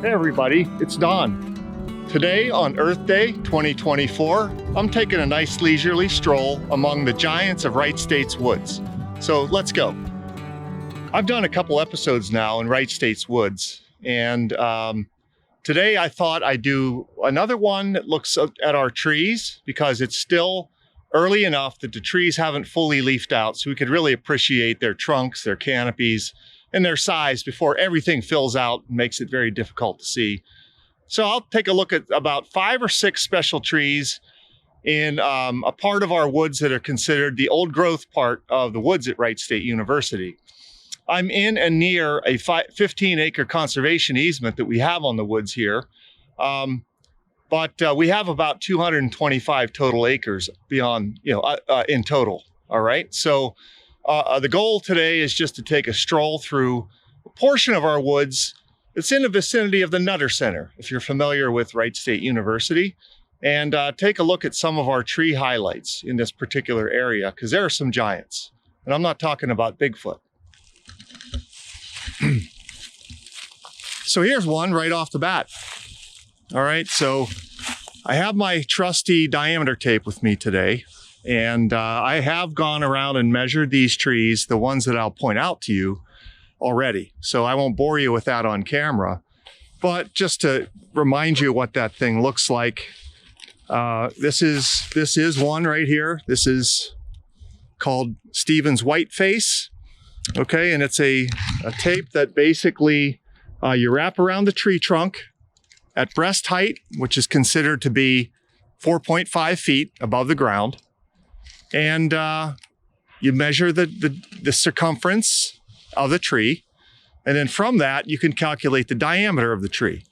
Hey everybody, it's Don. Today on Earth Day 2024, I'm taking a nice leisurely stroll among the giants of Wright State's woods. So let's go. I've done a couple episodes now in Wright State's woods, and today I thought I'd do another one that looks at our trees because it's still early enough that the trees haven't fully leafed out, so we could really appreciate their trunks, their canopies, and their size before everything fills out and makes it very difficult to see. So I'll take a look at about 5 or 6 special trees in a part of our woods that are considered the old growth part of the woods at Wright State University. I'm in and near a 15-acre conservation easement that we have on the woods here. But we have about 225 total acres beyond, in total. All right. So the goal today is just to take a stroll through a portion of our woods that's in the vicinity of the Nutter Center, if you're familiar with Wright State University, and take a look at some of our tree highlights in this particular area, because there are some giants. And I'm not talking about Bigfoot. So here's one right off the bat. All right, so I have my trusty diameter tape with me today, and I have gone around and measured these trees, the ones that I'll point out to you already. So I won't bore you with that on camera, but just to remind you what that thing looks like. This is one right here. This is called Stevens Whiteface. Okay, and it's a tape that basically you wrap around the tree trunk at breast height, which is considered to be 4.5 feet above the ground. And you measure the circumference of the tree. And then from that, you can calculate the diameter of the tree.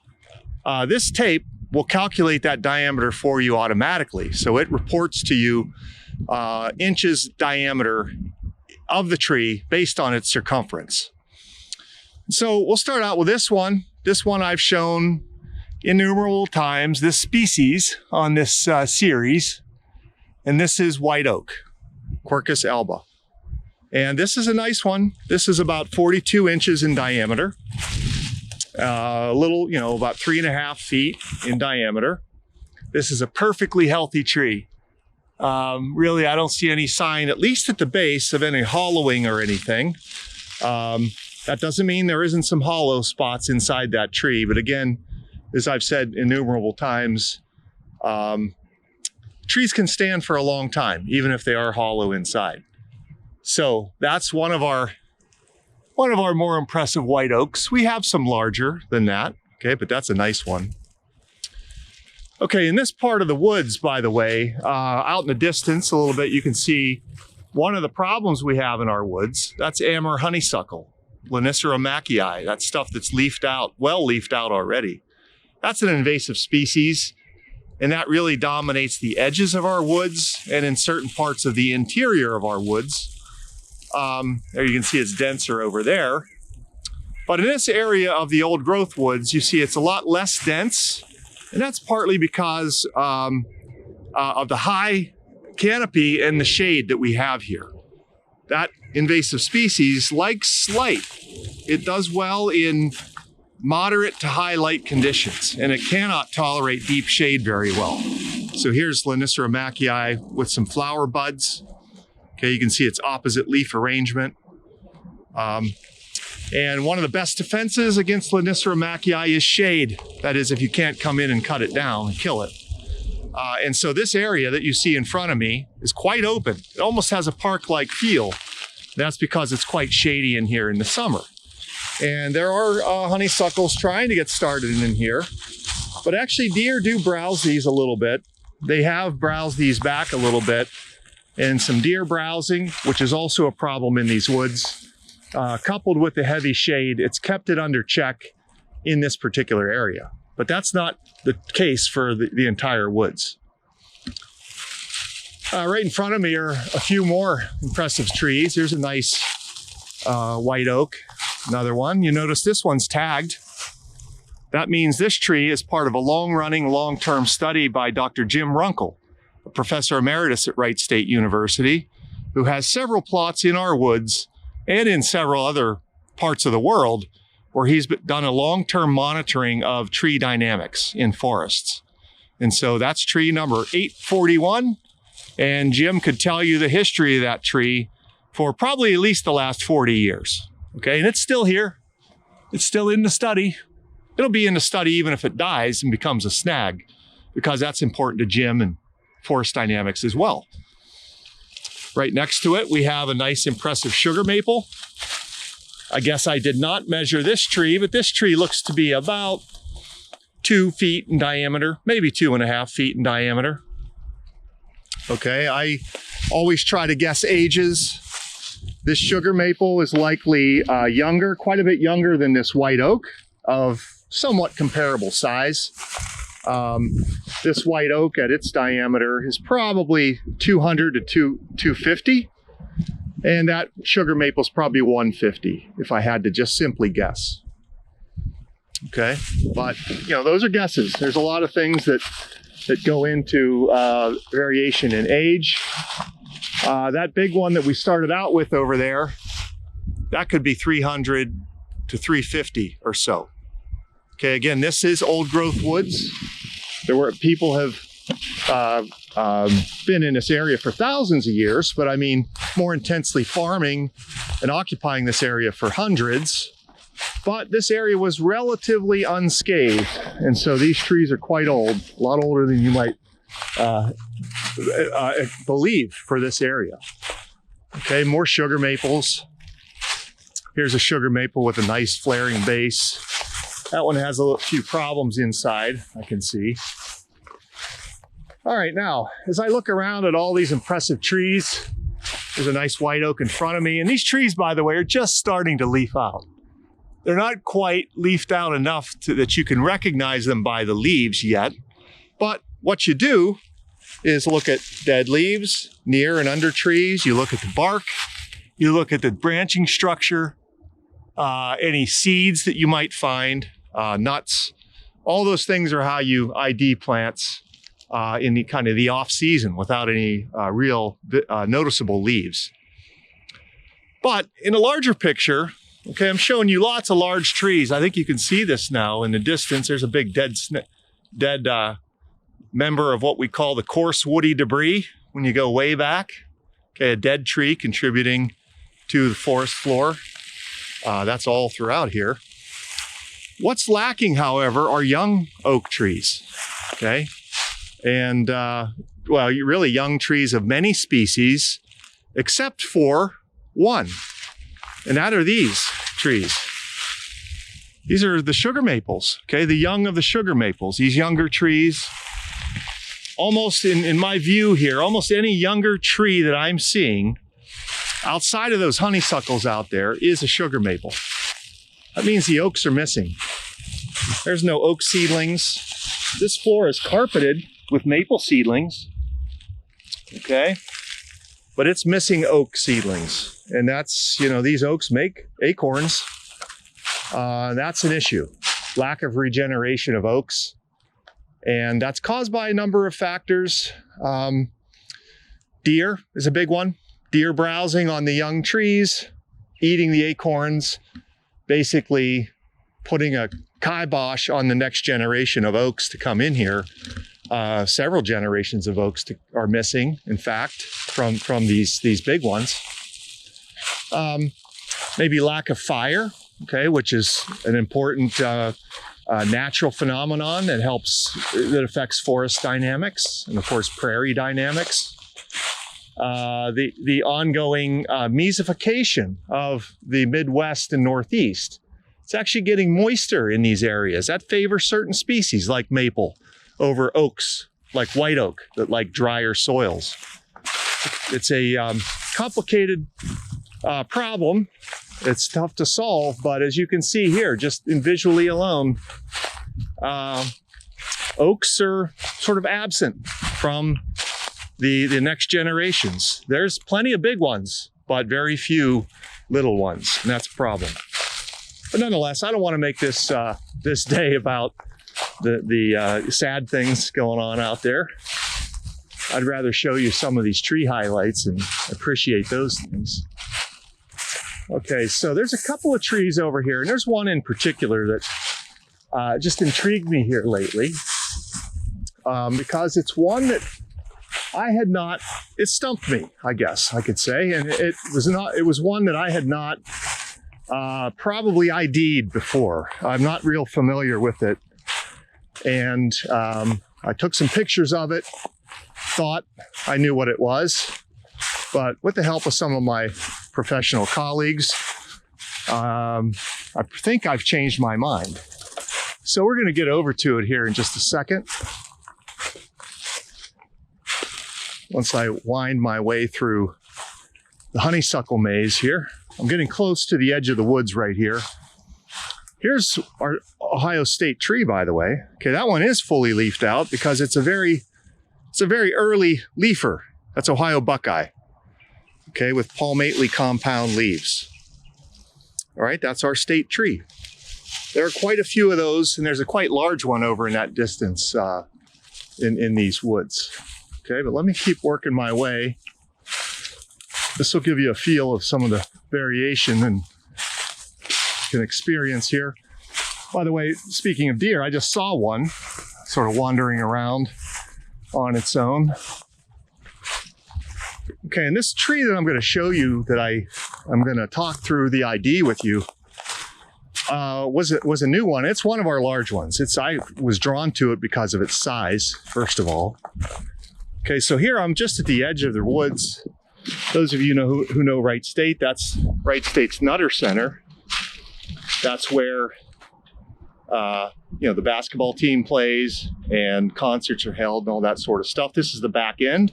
This tape will calculate that diameter for you automatically. So it reports to you inches diameter of the tree based on its circumference. So we'll start out with this one. This one I've shown innumerable times, this species on this series. And this is white oak, Quercus alba. And this is a nice one. This is about 42 inches in diameter. A little, about 3.5 feet in diameter. This is a perfectly healthy tree. Really, I don't see any sign, at least at the base, of any hollowing or anything. That doesn't mean there isn't some hollow spots inside that tree. But again, as I've said innumerable times, trees can stand for a long time, even if they are hollow inside. So that's one of our more impressive white oaks. We have some larger than that, okay, but that's a nice one. Okay, in this part of the woods, by the way, out in the distance a little bit, you can see one of the problems we have in our woods. That's Amur honeysuckle, Lonicera macchii, that stuff that's leafed out, well leafed out already. That's an invasive species, and that really dominates the edges of our woods and in certain parts of the interior of our woods. There you can see it's denser over there. But in this area of the old growth woods, you see it's a lot less dense. And that's partly because of the high canopy and the shade that we have here. That invasive species likes light. It does well in moderate to high light conditions, and it cannot tolerate deep shade very well. So here's Lonicera macchii with some flower buds. Okay, you can see its opposite leaf arrangement. And one of the best defenses against Lonicera macchii is shade. That is, if you can't come in and cut it down and kill it. And so this area that you see in front of me is quite open. It almost has a park-like feel. That's because it's quite shady in here in the summer. And there are honeysuckles trying to get started in here. But actually, deer do browse these a little bit. They have browsed these back a little bit. And some deer browsing, which is also a problem in these woods, coupled with the heavy shade, it's kept it under check in this particular area. But that's not the case for the entire woods. Right in front of me are a few more impressive trees. Here's a nice white oak, another one. You notice this one's tagged. That means this tree is part of a long-running, long-term study by Dr. Jim Runkle, a professor emeritus at Wright State University, who has several plots in our woods and in several other parts of the world where he's done a long-term monitoring of tree dynamics in forests. And so that's tree number 841. And Jim could tell you the history of that tree for probably at least the last 40 years. Okay, and it's still here. It's still in the study. It'll be in the study even if it dies and becomes a snag, because that's important to Jim and forest dynamics as well. Right next to it, we have a nice impressive sugar maple. I guess I did not measure this tree, but this tree looks to be about 2 feet in diameter, maybe 2.5 feet in diameter. Okay, I always try to guess ages. This sugar maple is likely younger, quite a bit younger than this white oak, of somewhat comparable size. This white oak at its diameter is probably 200 to 250. And that sugar maple is probably 150 if I had to just simply guess. Okay, but those are guesses. There's a lot of things that go into variation in age. That big one that we started out with over there, that could be 300 to 350 or so. Okay, again, this is old growth woods. People have been in this area for thousands of years, but I mean more intensely farming and occupying this area for hundreds. But this area was relatively unscathed, and so these trees are quite old, a lot older than you might believe for this area. Okay, more sugar maples. Here's a sugar maple with a nice flaring base. That one has a few problems inside, I can see. All right, now, as I look around at all these impressive trees, there's a nice white oak in front of me, and these trees, by the way, are just starting to leaf out. They're not quite leafed out enough that you can recognize them by the leaves yet, but what you do is look at dead leaves near and under trees, you look at the bark, you look at the branching structure, any seeds that you might find, nuts. All those things are how you ID plants in the kind of the off season without any real noticeable leaves. But in a larger picture, okay, I'm showing you lots of large trees. I think you can see this now in the distance. There's a big dead member of what we call the coarse woody debris when you go way back. Okay, a dead tree contributing to the forest floor. That's all throughout here. What's lacking, however, are young oak trees, okay? And, well, really young trees of many species, except for one, and that are these trees. These are the sugar maples, okay? The young of the sugar maples, these younger trees. Almost, in my view here, almost any younger tree that I'm seeing outside of those honeysuckles out there is a sugar maple. That means the oaks are missing. There's no oak seedlings. This floor is carpeted with maple seedlings, okay? But it's missing oak seedlings. And that's, these oaks make acorns. That's an issue. Lack of regeneration of oaks. And that's caused by a number of factors. Deer is a big one. Deer browsing on the young trees, eating the acorns, basically putting a kibosh on the next generation of oaks to come in here. Several generations of oaks are missing, in fact, from these big ones. Maybe lack of fire, okay, which is an important natural phenomenon that affects forest dynamics and, of course, prairie dynamics. The ongoing mesification of the Midwest and Northeast. It's actually getting moister in these areas. That favors certain species like maple over oaks, like white oak, that like drier soils. It's a complicated problem. It's tough to solve, but as you can see here, just in visually alone, oaks are sort of absent from the next generations. There's plenty of big ones, but very few little ones, and that's a problem. But nonetheless, I don't want to make this this day about the sad things going on out there. I'd rather show you some of these tree highlights and appreciate those things. Okay, so there's a couple of trees over here, and there's one in particular that just intrigued me here lately, because it's one that it stumped me, I guess I could say, and it was one that I had not probably ID'd before. I'm not real familiar with it, and I took some pictures of it, thought I knew what it was, but with the help of some of my professional colleagues, I think I've changed my mind. So we're going to get over to it here in just a second. Once I wind my way through the honeysuckle maze here, I'm getting close to the edge of the woods right here. Here's our Ohio State tree, by the way. Okay, that one is fully leafed out because it's a very early leafer. That's Ohio Buckeye. Okay, with palmately compound leaves. All right, that's our state tree. There are quite a few of those, and there's a quite large one over in that distance in these woods. Okay, but let me keep working my way. This will give you a feel of some of the variation and you can experience here. By the way, speaking of deer, I just saw one sort of wandering around on its own. Okay, and this tree that I'm going to show you that I'm going to talk through the ID with you was a new one. It's one of our large ones. I was drawn to it because of its size, first of all. Okay, so here I'm just at the edge of the woods. Those of you who know Wright State, that's Wright State's Nutter Center. That's where the basketball team plays and concerts are held and all that sort of stuff. This is the back end.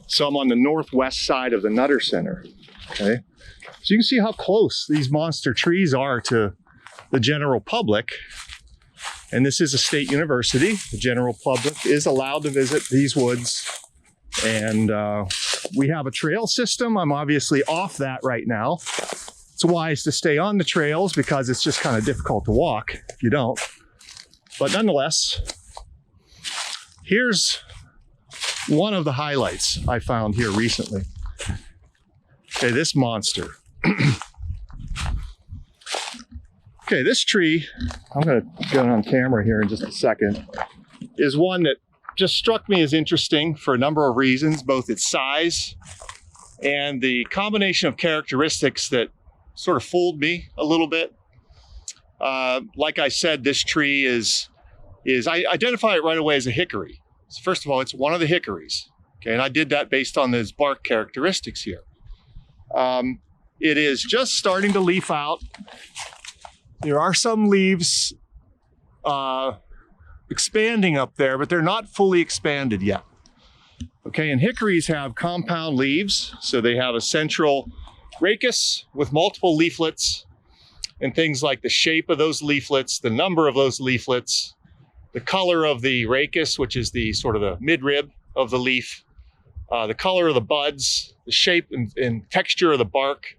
So I'm on the northwest side of the Nutter Center. Okay, so you can see how close these monster trees are to the general public. And this is a state university. The general public is allowed to visit these woods. And we have a trail system. I'm obviously off that right now. It's wise to stay on the trails because it's just kind of difficult to walk if you don't. But nonetheless, here's one of the highlights I found here recently. Okay, this monster. Okay, this tree, I'm going to get it on camera here in just a second, is one that just struck me as interesting for a number of reasons, both its size and the combination of characteristics that sort of fooled me a little bit. Like I said, this tree I identify it right away as a hickory. So first of all, it's one of the hickories. Okay, and I did that based on those bark characteristics here. It is just starting to leaf out. There are some leaves expanding up there, but they're not fully expanded yet. Okay, and hickories have compound leaves, so they have a central rachis with multiple leaflets, and things like the shape of those leaflets, the number of those leaflets, the color of the rachis, which is the sort of the midrib of the leaf, the color of the buds, the shape and texture of the bark,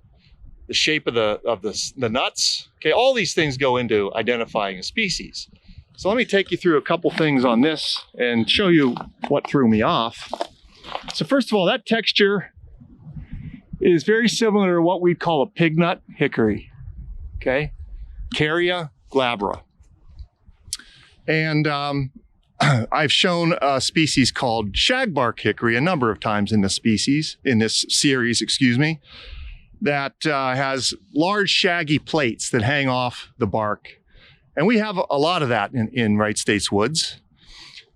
the shape of the nuts. Okay, all these things go into identifying a species. So let me take you through a couple things on this and show you what threw me off. So first of all, that texture is very similar to what we'd call a pignut hickory. Okay, Caria glabra. And I've shown a species called shagbark hickory a number of times in this series, excuse me, that has large shaggy plates that hang off the bark. And we have a lot of that in Wright State's woods.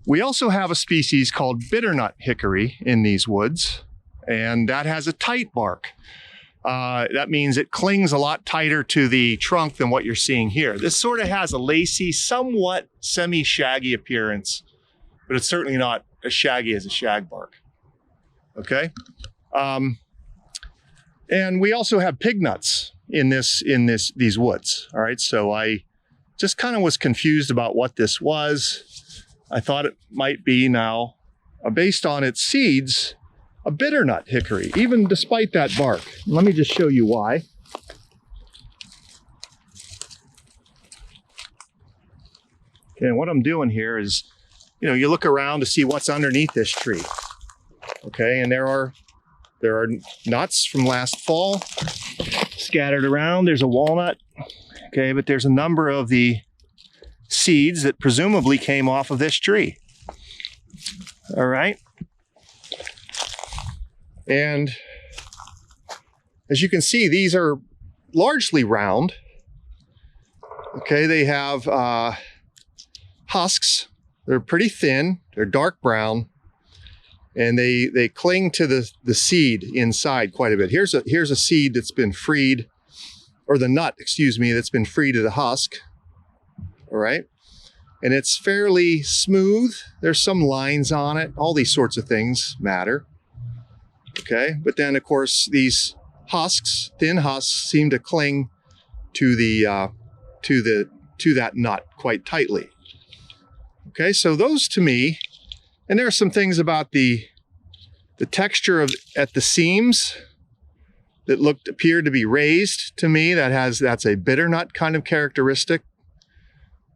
We also have a species called bitternut hickory in these woods, and that has a tight bark. That means it clings a lot tighter to the trunk than what you're seeing here. This sort of has a lacy, somewhat semi-shaggy appearance, but it's certainly not as shaggy as a shagbark. Okay? And we also have pignuts in these woods. All right, so I just kind of was confused about what this was. I thought it might be now, based on its seeds, a bitternut hickory, even despite that bark. Let me just show you why. Okay, and what I'm doing here is, you look around to see what's underneath this tree. Okay, and there are nuts from last fall. scattered around. There's a walnut, okay, but there's a number of the seeds that presumably came off of this tree. All right. And as you can see, these are largely round. Okay, they have husks. They're pretty thin. They're dark brown. And they cling to the seed inside quite a bit. Here's a seed that's been freed, or the nut, excuse me, that's been freed of the husk. All right. And it's fairly smooth. There's some lines on it. All these sorts of things matter. Okay. But then, of course, these husks, thin husks, seem to cling to that nut quite tightly. Okay. So those to me. And there are some things about the texture at the seams that appeared to be raised to me. That's a bitternut kind of characteristic.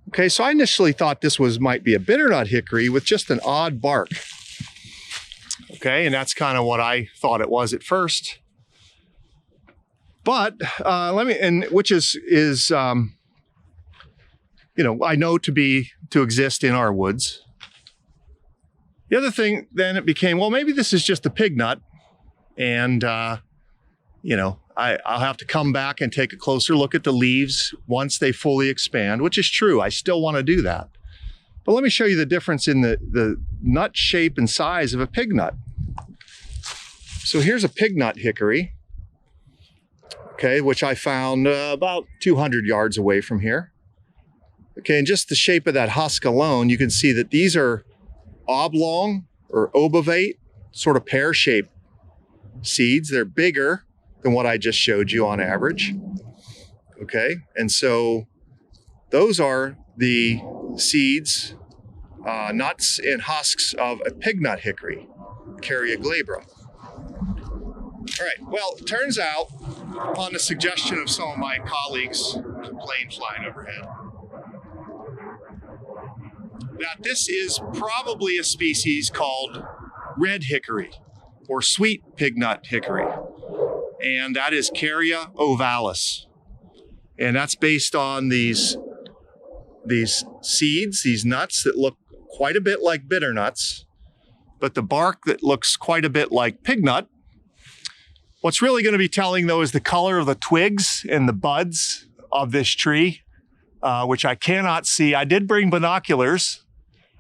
Okay, so I initially thought this might be a bitternut hickory with just an odd bark. Okay, and that's kind of what I thought it was at first. But which is I know to exist in our woods. The other thing, then it became, well, maybe this is just a pig nut. And, I'll have to come back and take a closer look at the leaves once they fully expand, which is true. I still want to do that. But let me show you the difference in the nut shape and size of a pig nut. So here's a pig nut hickory, okay, which I found about 200 yards away from here. Okay, and just the shape of that husk alone, you can see that these are oblong or obovate, sort of pear-shaped seeds. They're bigger than what I just showed you on average. Okay, and so those are the seeds, nuts, and husks of a pig nut hickory, Carya glabra. All right, well, it turns out, upon the suggestion of some of my colleagues, there's a plane flying overhead, that this is probably a species called red hickory or sweet pignut hickory. And that is Carya ovalis. And that's based on these seeds, these nuts that look quite a bit like bitter nuts, but the bark that looks quite a bit like pignut. What's really going to be telling, though, is the color of the twigs and the buds of this tree, which I cannot see. I did bring binoculars.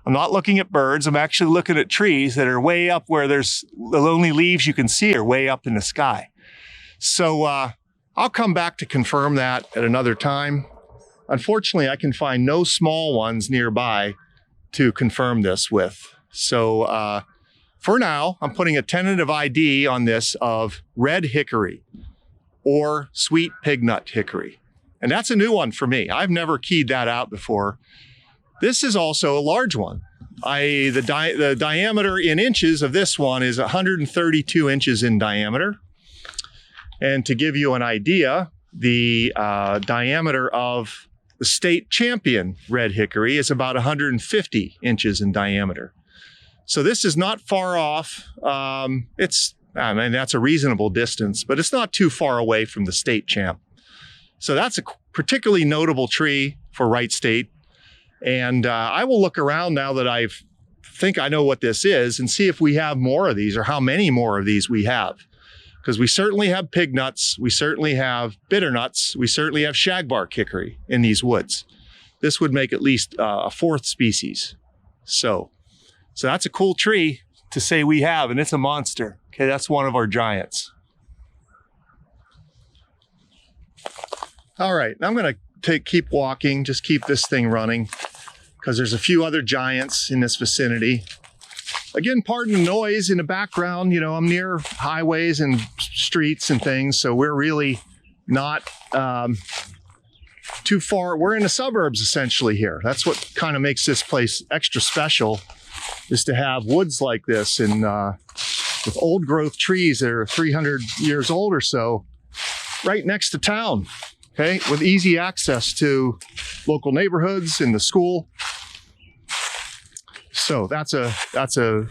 I'm not looking at birds. I'm actually looking at trees that are way up where the only leaves you can see are way up in the sky. So I'll come back to confirm that at another time. Unfortunately, I can find no small ones nearby to confirm this with. So for now, I'm putting a tentative ID on this of red hickory or sweet pignut hickory. And that's a new one for me. I've never keyed that out before. This is also a large one. The diameter in inches of this one is 132 inches in diameter. And to give you an idea, the diameter of the state champion red hickory is about 150 inches in diameter. So this is not far off. That's a reasonable distance, but it's not too far away from the state champ. So that's a particularly notable tree for Wright State. And I will look around now that I think I know what this is and see if we have more of these or how many more of these we have. Because we certainly have pig nuts, we certainly have bitter nuts, we certainly have shagbark hickory in these woods. This would make at least a fourth species. So that's a cool tree to say we have, and it's a monster. Okay, that's one of our giants. All right, I'm gonna keep walking, just keep this thing running, because there's a few other giants in this vicinity. Again, pardon the noise in the background. I'm near highways and streets and things, so we're really not too far. We're in the suburbs essentially here. That's what kind of makes this place extra special, is to have woods like this and with old growth trees that are 300 years old or so, right next to town. Okay, with easy access to local neighborhoods and the school. So that's a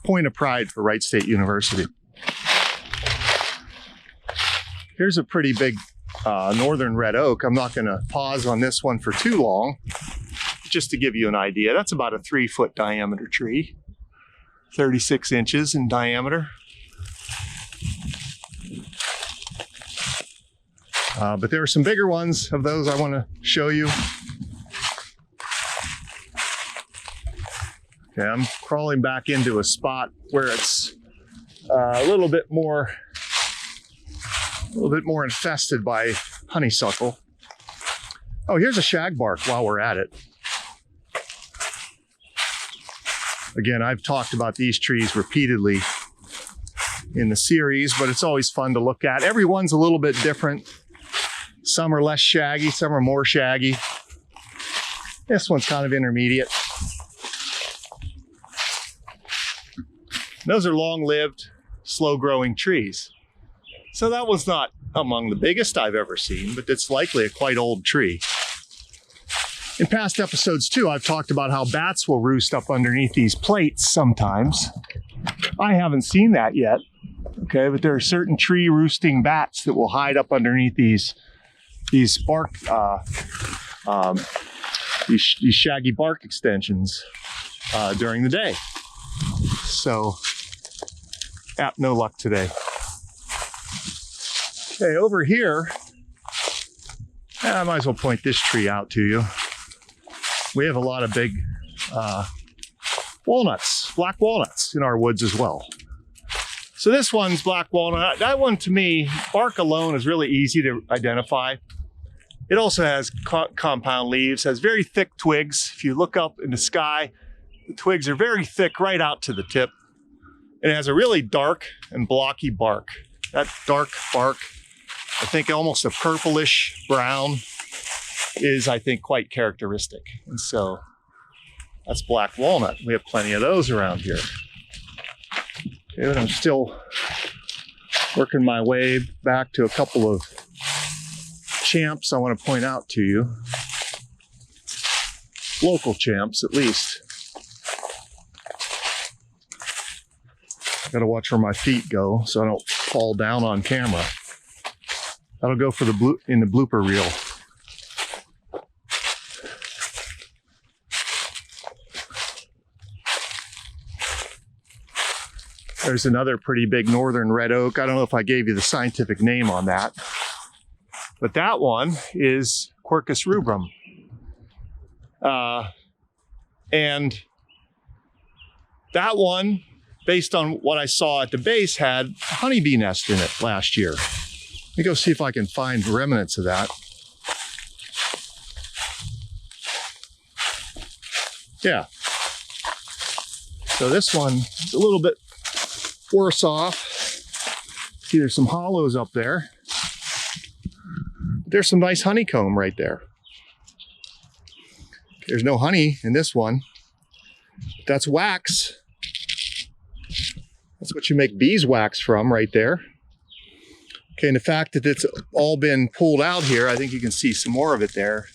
point of pride for Wright State University. Here's a pretty big northern red oak. I'm not going to pause on this one for too long, just to give you an idea. That's about a 3-foot diameter tree, 36 inches in diameter. But there are some bigger ones of those I want to show you. Okay, I'm crawling back into a spot where it's a little bit more infested by honeysuckle. Oh, here's a shagbark while we're at it. Again, I've talked about these trees repeatedly in the series, but it's always fun to look at. Every one's a little bit different. Some are less shaggy, some are more shaggy. This one's kind of intermediate. Those are long-lived, slow-growing trees. So that was not among the biggest I've ever seen, but it's likely a quite old tree. In past episodes too, I've talked about how bats will roost up underneath these plates sometimes. I haven't seen that yet, okay, but there are certain tree roosting bats that will hide up underneath these bark, these shaggy bark extensions during the day. So, no luck today. Okay, over here, I might as well point this tree out to you. We have a lot of big walnuts, black walnuts in our woods as well. So this one's black walnut. That one, to me, bark alone is really easy to identify. It also has compound leaves, has very thick twigs. If you look up in the sky, the twigs are very thick right out to the tip. And it has a really dark and blocky bark. That dark bark, I think almost a purplish brown, is, I think, quite characteristic. And so that's black walnut. We have plenty of those around here. Okay, but I'm still working my way back to a couple of champs I want to point out to you. Local champs, at least. Gotta watch where my feet go so I don't fall down on camera. That'll go for the blooper reel. There's another pretty big northern red oak. I don't know if I gave you the scientific name on that, but that one is Quercus rubrum. And that one, based on what I saw at the base, had a honeybee nest in it last year. Let me go see if I can find remnants of that. Yeah. So this one is a little bit worse off. See, there's some hollows up there. There's some nice honeycomb right there. There's no honey in this one. That's wax. That's what you make beeswax from right there. Okay, and the fact that it's all been pulled out here, I think you can see some more of it there,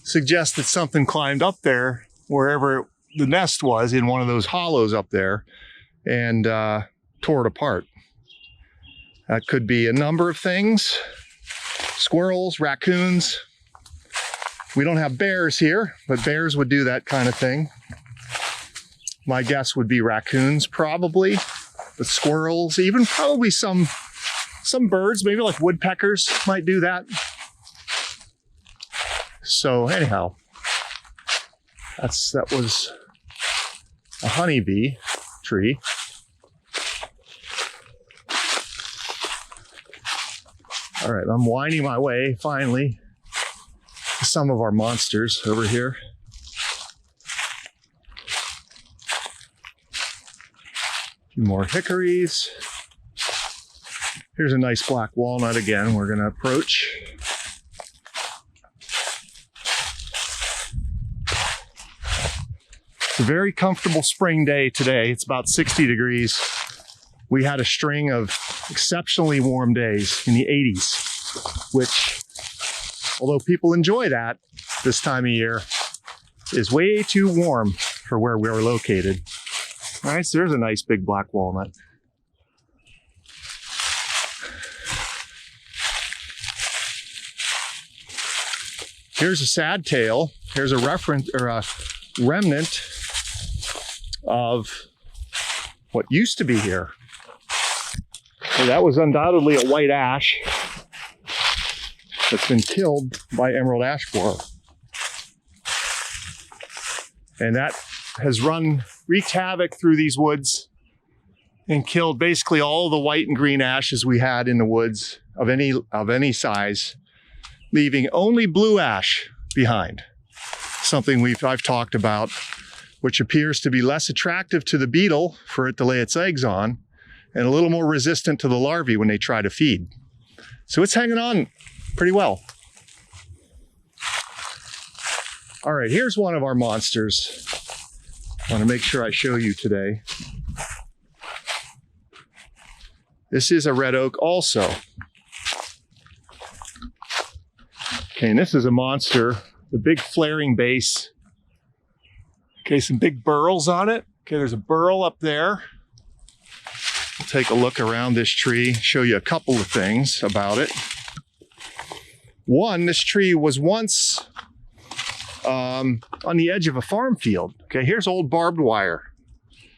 suggests that something climbed up there wherever the nest was in one of those hollows up there and tore it apart. That could be a number of things. Squirrels, raccoons. We don't have bears here, but bears would do that kind of thing. My guess would be raccoons probably, but squirrels, even probably some birds, maybe like woodpeckers might do that. So anyhow, that was a honeybee tree. All right, I'm winding my way finally to some of our monsters over here. A few more hickories. Here's a nice black walnut again we're going to approach. It's a very comfortable spring day today. It's about 60 degrees. We had a string of exceptionally warm days in the 80s, which, although people enjoy that this time of year, is way too warm for where we are located. All right, so there's a nice big black walnut. Here's a sad tale. Here's a reference or a remnant of what used to be here. So that was undoubtedly a white ash that's been killed by emerald ash borer. And that has wreaked havoc through these woods and killed basically all the white and green ashes we had in the woods of any size, leaving only blue ash behind. Something I've talked about, which appears to be less attractive to the beetle for it to lay its eggs on, and a little more resistant to the larvae when they try to feed. So it's hanging on pretty well. All right, here's one of our monsters. I want to make sure I show you today. This is a red oak also. Okay, and this is a monster, the big flaring base. Okay, some big burls on it. Okay, there's a burl up there. We'll take a look around this tree, show you a couple of things about it. One, this tree was once on the edge of a farm field. Okay, here's old barbed wire.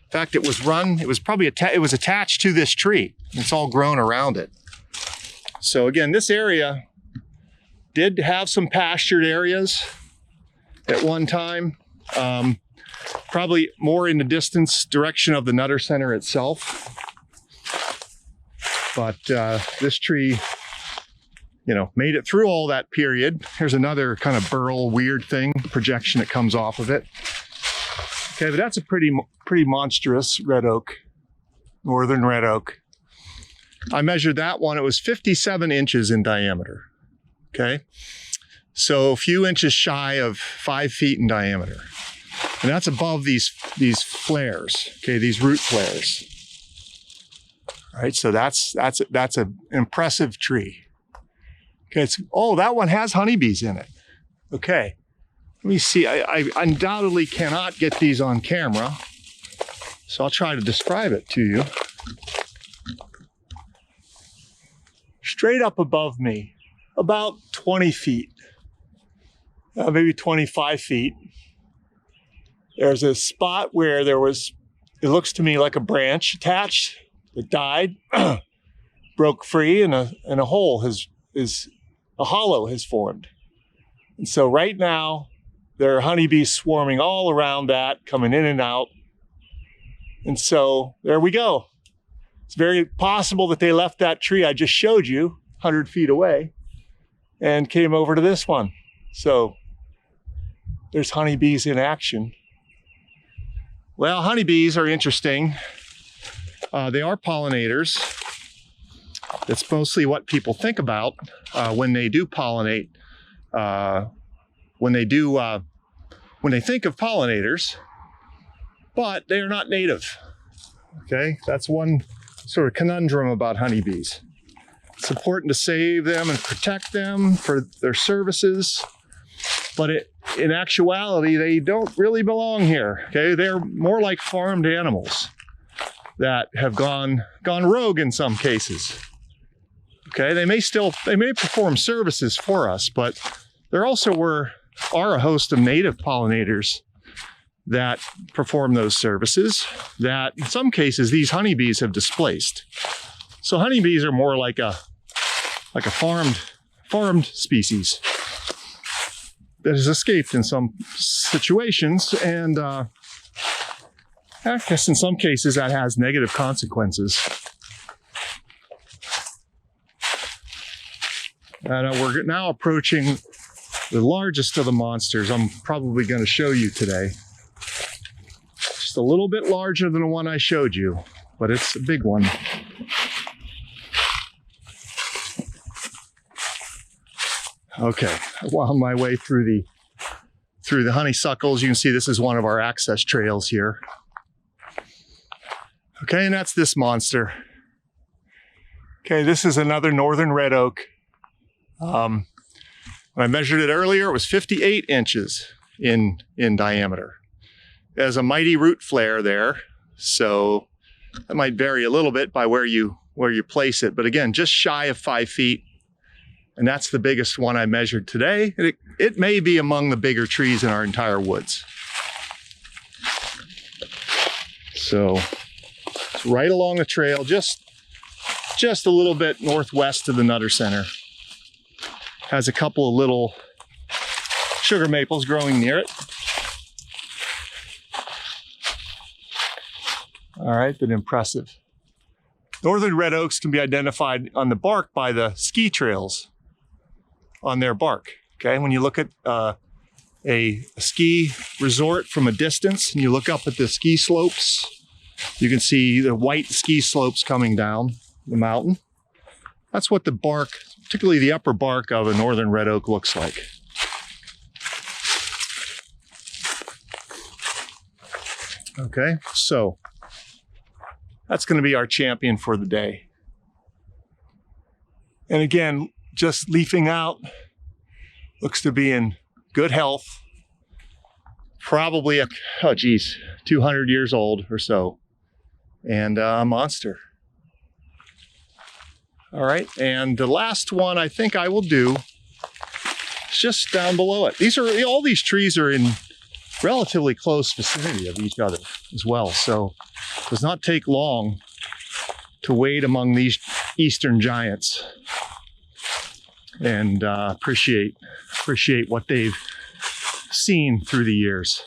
In fact, it was attached to this tree. It's all grown around it. So again, this area did have some pastured areas at one time. Probably more in the distance direction of the Nutter Center itself. But this tree, made it through all that period. Here's another kind of burl weird thing, projection that comes off of it. Okay, but that's a pretty monstrous red oak, northern red oak. I measured that one, it was 57 inches in diameter. Okay, so a few inches shy of 5 feet in diameter. And that's above these flares, okay, these root flares. All right, so that's an impressive tree. Okay, that one has honeybees in it. Okay, let me see. I undoubtedly cannot get these on camera, so I'll try to describe it to you. Straight up above me, about 20 feet, maybe 25 feet, there's a spot where it looks to me like a branch attached. It died, broke free, and a hollow has formed. And so right now, there are honeybees swarming all around that, coming in and out. And so there we go. It's very possible that they left that tree I just showed you 100 feet away and came over to this one. So there's honeybees in action. Well, honeybees are interesting. They are pollinators. That's mostly what people think about when they do pollinate. When they think of pollinators, but they are not native. Okay, that's one sort of conundrum about honeybees. It's important to save them and protect them for their services, but in actuality, they don't really belong here. Okay, they're more like farmed animals that have gone rogue in some cases. Okay, they may perform services for us, but there also are a host of native pollinators that perform those services that in some cases these honeybees have displaced. So honeybees are more like a farmed species that has escaped in some situations, and I guess in some cases that has negative consequences. And we're now approaching the largest of the monsters I'm probably going to show you today. Just a little bit larger than the one I showed you, but it's a big one. Okay, I wound my way through the honeysuckles. You can see this is one of our access trails here. Okay, and that's this monster. Okay, this is another northern red oak. When I measured it earlier, it was 58 inches in diameter. It has a mighty root flare there, so that might vary a little bit by where you place it. But again, just shy of 5 feet, and that's the biggest one I measured today. it may be among the bigger trees in our entire woods. So it's right along the trail, just a little bit northwest of the Nutter Center. Has a couple of little sugar maples growing near it. All right, but impressive. Northern red oaks can be identified on the bark by the ski trails on their bark. Okay, when you look at a ski resort from a distance and you look up at the ski slopes, you can see the white ski slopes coming down the mountain. That's what the bark, particularly the upper bark of a northern red oak, looks like. Okay, so that's going to be our champion for the day. And again, just leafing out, looks to be in good health. Probably 200 years old or so. And a monster. All right, and the last one I think I will do is just down below it. All these trees are in relatively close vicinity of each other as well. So it does not take long to wade among these eastern giants and appreciate what they've seen through the years.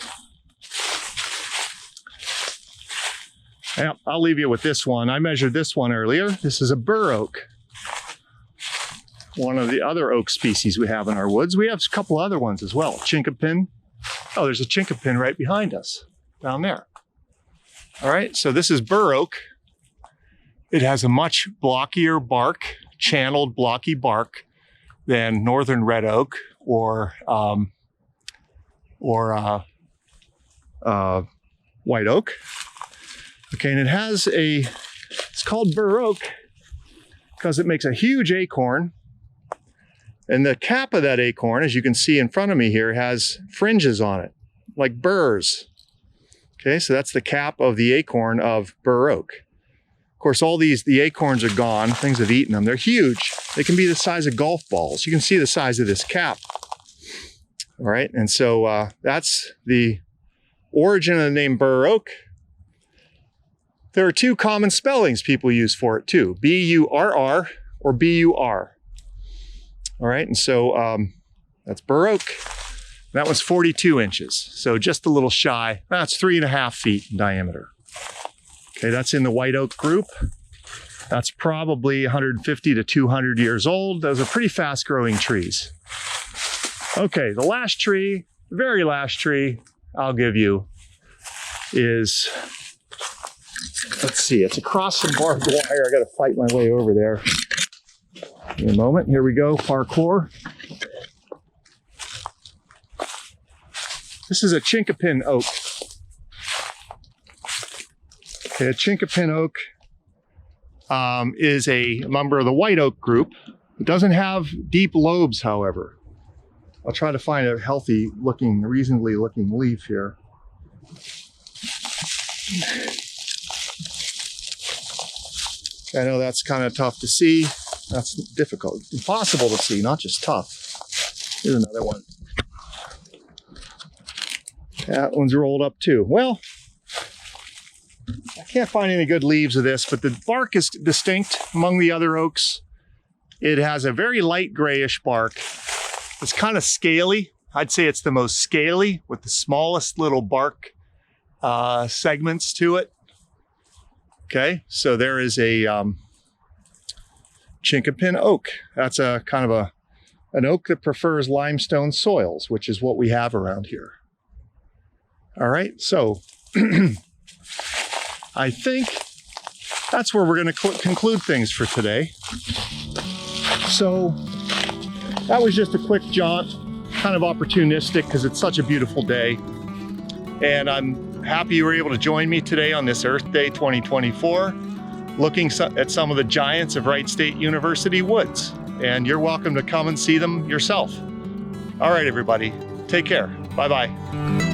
Yeah, I'll leave you with this one. I measured this one earlier. This is a bur oak, one of the other oak species we have in our woods. We have a couple other ones as well. Chinkapin. Oh, there's a chinkapin right behind us, down there. All right, so this is bur oak. It has a much blockier bark, channeled blocky bark than northern red oak or white oak. Okay, and it's called bur oak because it makes a huge acorn. And the cap of that acorn, as you can see in front of me here, has fringes on it, like burrs. Okay, so that's the cap of the acorn of bur oak. Of course, the acorns are gone. Things have eaten them. They're huge. They can be the size of golf balls. You can see the size of this cap. All right, and so that's the origin of the name bur oak. There are two common spellings people use for it too, B-U-R-R or B-U-R. All right, and so that's bur oak. That one's 42 inches, so just a little shy. That's 3.5 feet in diameter. Okay, that's in the white oak group. That's probably 150 to 200 years old. Those are pretty fast growing trees. Okay, the last tree, the very last tree I'll give you is, let's see, it's across some barbed wire. I gotta fight my way over there. In a moment, here we go, parkour. This is a chinkapin oak. Okay, a chinkapin oak is a member of the white oak group. It doesn't have deep lobes, however. I'll try to find a healthy looking, reasonably looking leaf here. I know that's kind of tough to see. That's difficult, impossible to see, not just tough. Here's another one. That one's rolled up too. Well, I can't find any good leaves of this, but the bark is distinct among the other oaks. It has a very light grayish bark. It's kind of scaly. I'd say it's the most scaly with the smallest little bark segments to it. Okay, so there is a chinkapin oak. That's a kind of an oak that prefers limestone soils, which is what we have around here. All right, so I think that's where we're going to conclude things for today. So that was just a quick jaunt, kind of opportunistic because it's such a beautiful day. And I'm happy you were able to join me today on this Earth Day 2024, looking at some of the giants of Wright State University woods. And you're welcome to come and see them yourself. All right, everybody, take care. Bye-bye.